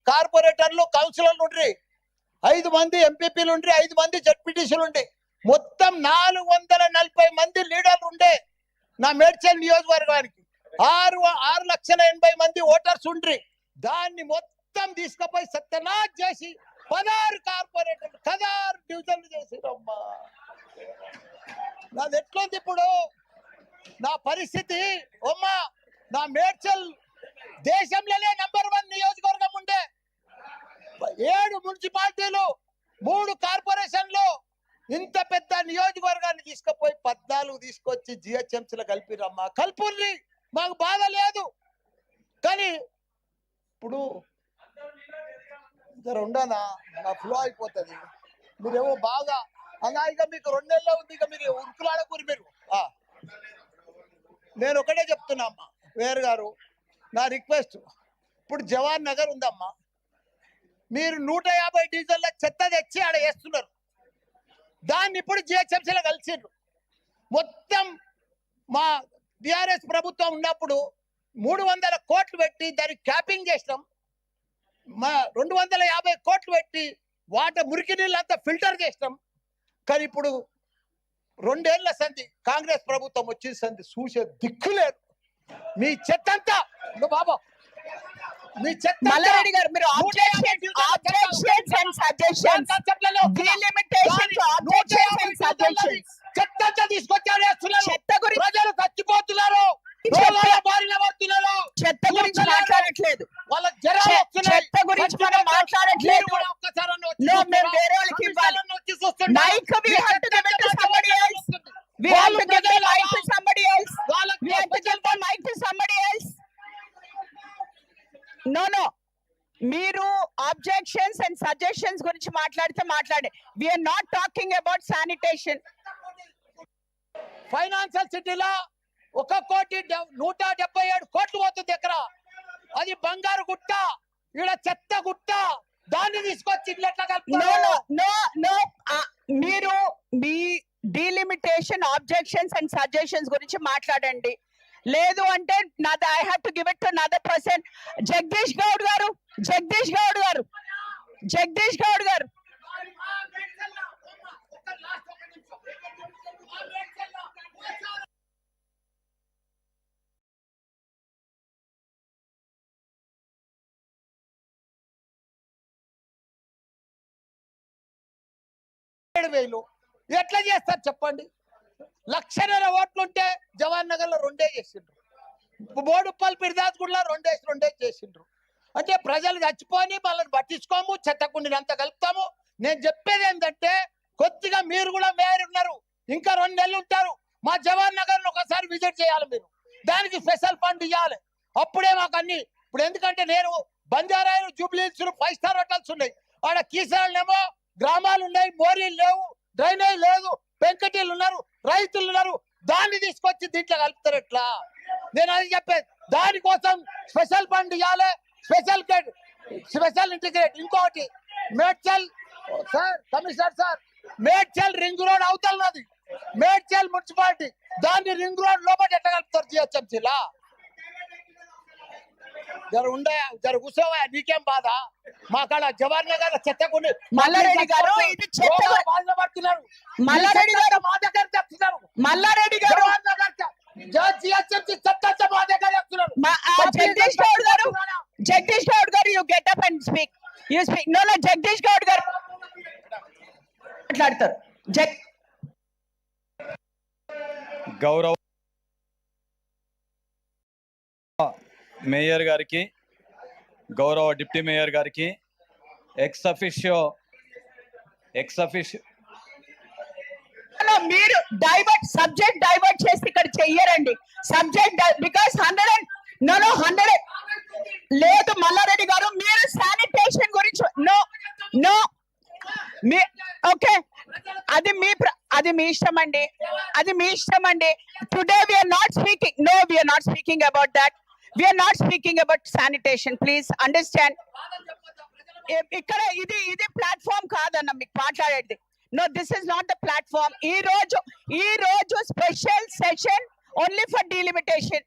కార్పొరేటర్లు కౌన్సిలర్లు ఉండ్రి, 5 మంది ఎంపీపీలు ఉండ్రి, 5 మంది జడ్పీటీసీలు ఉండే, మొత్తం 440 మంది లీడర్లు ఉండే నా మేడ్చల్ నియోజకవర్గానికి. 6,80,000 మంది ఓటర్స్ ఉండ్రి. దాన్ని మొత్తం తీసుకుపోయి సత్యనాథ్ చేసి 16 కార్పొరేటర్లు 16 డివిజన్లు చేసిరమ్మా. నాది ఎట్లుంది ఇప్పుడు నా పరిస్థితి? అమ్మా, నా మేడ్చల్ దేశంలోనే నంబర్ 1 నియోజకవర్గం ఉండే. 7 మున్సిపాలిటీలు, 3 కార్పొరేషన్లు, ఇంత పెద్ద నియోజకవర్గాన్ని తీసుకుపోయి 14 తీసుకొచ్చి జిహెచ్ఎంసీలో కలిపిరమ్మా. కల్పుల్ని, మాకు బాధ లేదు. కానీ ఇప్పుడు ఉండనా, నా ఫ్లో అయిపోతుంది. మీరేమో బాగా అలా, ఇక మీకు 2 నెలలు ఉంది, ఇక మీరు ఉరుకులాడకూరి. మీరు నేను ఒకటే చెప్తున్నా అమ్మా, వేరు గారు, నా రిక్వెస్ట్, ఇప్పుడు జవాన్ నగర్ ఉందమ్మా, మీరు 150 డీజిల్ల చెత్త తెచ్చి ఆడ వేస్తున్నారు. దాన్ని ఇప్పుడు జిహెచ్ఎంసీలో కలిసిండ్రు. మొత్తం మా టిఆర్ఎస్ ప్రభుత్వం ఉన్నప్పుడు 300 కోట్లు పెట్టి దానికి క్యాపింగ్ చేసినాం. మా 250 కోట్లు పెట్టి మురికి నీళ్ళంతా ఫిల్టర్ చేసినాం. కానీ ఇప్పుడు 2 ఏళ్ల సంధి కాంగ్రెస్ ప్రభుత్వం వచ్చిన సంధి చూసే దిక్కులేదు. మీ చెత్త అంతా బాబా, మీ చెత్త మల్లారెడ్డి గారు, మీరు objections and suggestions, delimitations, objections and suggestions, చెత్త అంతా తీసుకొచ్చారు. చెత్త గురించి ప్రజలు చచ్చిపోతున్నారు, చెత్త గురించి మాట్లాడట్లేదు, వాళ్ళకి జరాలు వస్తున్నాయి. చెత్త గురించి మనం మాట్లాడట్లేదు. మేము వేరే వాళ్ళకి ఇవ్వాలి mic. We have to give it to somebody else. We have to give the mic to somebody else. We have to give the mic to somebody else. No. మీరు ఆబ్జెక్షన్స్ అండ్ సజెషన్స్ గురించి మాట్లాడితే మాట్లాడే. We are not talking about sanitation. Financial సిటీలో 1,177 కోట్లు పోతుంది ఎక్కడ. అది బంగారు గుట్ట, ఇక్కడ చెత్త గుట్ట. దాన్ని తీసుకొచ్చి మీరు మీ డీలిమిటేషన్, ఆబ్జెక్షన్స్ అండ్ సజెషన్స్ గురించి మాట్లాడండి. లేదు అంటే I have to give it to another person. Jagadish Goud గారు. ఎట్లా చేస్తారు చెప్పండి? 1,00,000 ఓట్లుంటే జవహర్ నగర్ లో 2 చేసిండ్రు, బోడుప్పల్ పిర్దాస్ గుడిలో 2 చేసిండ్రు. అంటే ప్రజలు చచ్చిపోని వాళ్ళని పట్టించుకోము, చెత్తకుండిని అంతా కలుపుతాము. నేను చెప్పేది ఏంటంటే, కొద్దిగా మీరు కూడా మేయర్ ఉన్నారు, ఇంకా 2 నెలలు ఉంటారు. మా జవహర్ నగర్ ఒకసారి విజిట్ చేయాలి మీరు. దానికి స్పెషల్ ఫండ్ ఇవ్వాలి. అప్పుడే మాకు అన్ని. ఇప్పుడు ఎందుకంటే నేను బంజారాయిలు, జూబ్లీహిల్స్ 5 స్టార్ హోటల్స్ ఉన్నాయి. ఆడ కీసరాళ్ళేమో గ్రామాలు ఉన్నాయి, మోరీలు లేవు, డ్రైనేజ్ లేదు, పెంకటీలు ఉన్నారు, రైతులు ఉన్నారు. దాన్ని తీసుకొచ్చి దీంట్లో కలుపుతారు ఎట్లా? నేను అది చెప్పేది. దానికోసం స్పెషల్ ఫండ్ ఇవ్వాలి, స్పెషల్ ఇంటిగ్రేట్. ఇంకొకటి, Medchal sir, commissioner sir, Medchal ring road అవతలది మేడ్చల్ మున్సిపాలిటీ, దాన్ని రింగ్ రోడ్ లోపల ఎట్లా కలుపుతారు జిహెచ్ఎంసీలా? జర కూర్చోవా, నీకేం బాధ? మా కాడ జవహర్ నగర్ చెత్తకుండి మల్లారెడ్డి గారు, ఇది బాధపడుతున్నారు. మల్లారెడ్డి గారు మా దగ్గర చెప్తున్నారు. మల్లారెడ్డి గారు, జిహెచ్ఎంసీ చెత్త మా దగ్గర చెప్తున్నారు. Jagadish Goud garu, you get up and speak. You speak. No Jagadish Goud garu మాట్లాడతారు. గౌరవ మేయర్ గారికి, గౌరవ డిప్యూటీ మేయర్ గారికి, ఎక్స్ అఫిషియో మీరు సబ్జెక్ట్ డైవర్ట్ చేసి ఇక్కడ చెయ్యరండి. సబ్జెక్ట్ బికాస్ 100 లేదు మల్లారెడ్డి గారు, మీరు శానిటేషన్ గురించి ఓకే, అది మీ ఇష్టం అండి. Today we are not speaking about that. We are not speaking about sanitation. Please understand. ఇక్కడ ఇది ప్లాట్ఫామ్ కాదన్న మీకు మాట్లాడేది. No, this is not the platform. ఈ రోజు special session only for delimitation.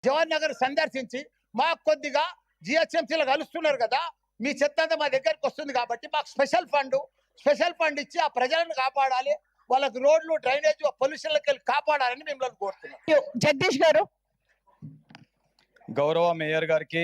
Jawahar Nagar సందర్శించి మాకు కొద్దిగా జిహెచ్ఎంసీలో కలుస్తున్నారు కదా, మీ చెత్త అంతా మా దగ్గరికి వస్తుంది కాబట్టి మాకు స్పెషల్ ఫండ్ ఇచ్చి ఆ ప్రజలను కాపాడాలి, వాళ్ళకి రోడ్లు డ్రైనేజ్ పొల్యూషన్లకి వెళ్ళి కాపాడాలని మిమ్మల్ని కోరుతున్నాం. జగదీష్ గారు. గౌరవ మేయర్ గారికి